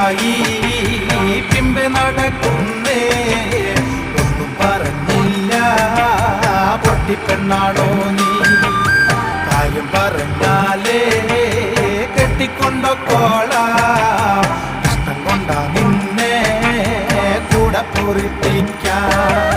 പെണ്ണായി പിമ്പെ നടക്കുന്നേ ഒന്നും പറഞ്ഞില്ല പൊട്ടിപ്പെണ്ണാണോ നീ കാര്യം പറഞ്ഞാലേ കെട്ടിക്കൊണ്ടോ കോള ഇഷ്ടം കൊണ്ടാ നിന്നെ കൂടെ പൊറിപ്പിക്കാൻ